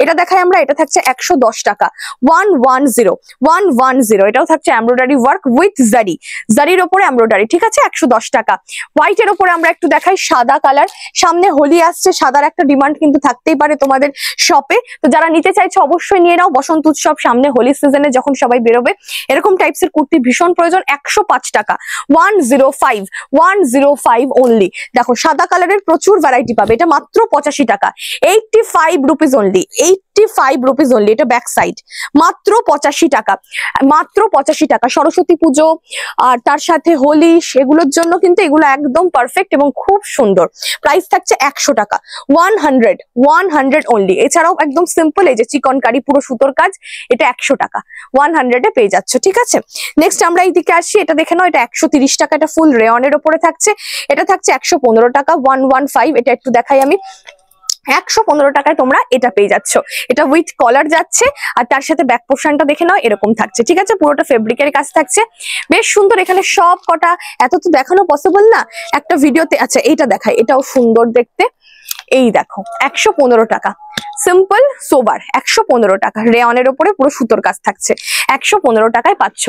এটা দেখাই আমরা, এটা থাকছে 110 টাকা, 110 এটাও থাকছে এমব্রয়ডারি ওয়ার্ক উইথ জারি, জারির ওপরে এমব্রয়ডারি, ঠিক আছে, 110 টাকা। হোয়াইট এর ওপরে আমরা একটু দেখাই সাদা কালার, সামনে হোলি আসছে, সাদার একটা ডিমান্ড কিন্তু থাকতেই পারে তোমাদের শপে, তো যারা নিতে চাইছো অবশ্যই নিয়ে নাও, বসন্ত উৎসব সামনে, হোলি সিজনে যখন সবাই বেরোবে এরকম টাইপসের কুর্তি ভীষণ প্রয়োজন। 105 টাকা, 105 অনলি। দেখো সাদা কালারের প্রচুর ভ্যারাইটি পাবে, এটা মাত্র 85 টাকা, 85 রুপিস অনলি, 85 রুপিস অনলি। এটা ব্যাক সাইড, মাত্র 85 টাকা, মাত্র 85 টাকা। সরস্বতী পুজো আর তার সাথে হোলি, সেগুলোর জন্য কিন্তু এগুলো একদম পারফেক্ট এবং খুব সুন্দর। প্রাইস থাকছে 100 টাকা, 100 অনলি। এছাড়াও একদম সিম্পল এই যে চিকনকারি পুরো সুতোর কাজ, এটা 100 টাকা, 100 এ পেয়ে যাচ্ছ, ঠিক আছে। নেক্সট আমরা এইদিকে আসি, এটা দেখে নাও, এটা 130 টাকা, এটা ফুল রেয়নের ওপরে থাকছে, এটা থাকছে 115 টাকা, 115। এটা একটু দেখাই আমি, 115 টাকায় তোমরা এটা পেয়ে যাচ্ছ। এটা উইথ কলার যাচ্ছে, আর তার সাথে ব্যাক পোর্শনটা দেখে নাও এরকম থাকছে, ঠিক আছে, পুরোটা ফেব্রিকের কাজ থাকছে, বেশ সুন্দর। এখানে সব কটা এত তো দেখানো পসিবল না একটা ভিডিওতে। আচ্ছা এইটা দেখাই, এটাও সুন্দর দেখতে, এই দেখো 115 টাকা, সিম্পল সোবার, 115 টাকা, রেয়নের ওপরে পুরো সুতোর কাজ থাকছে, 115 টাকায় পাচ্ছ।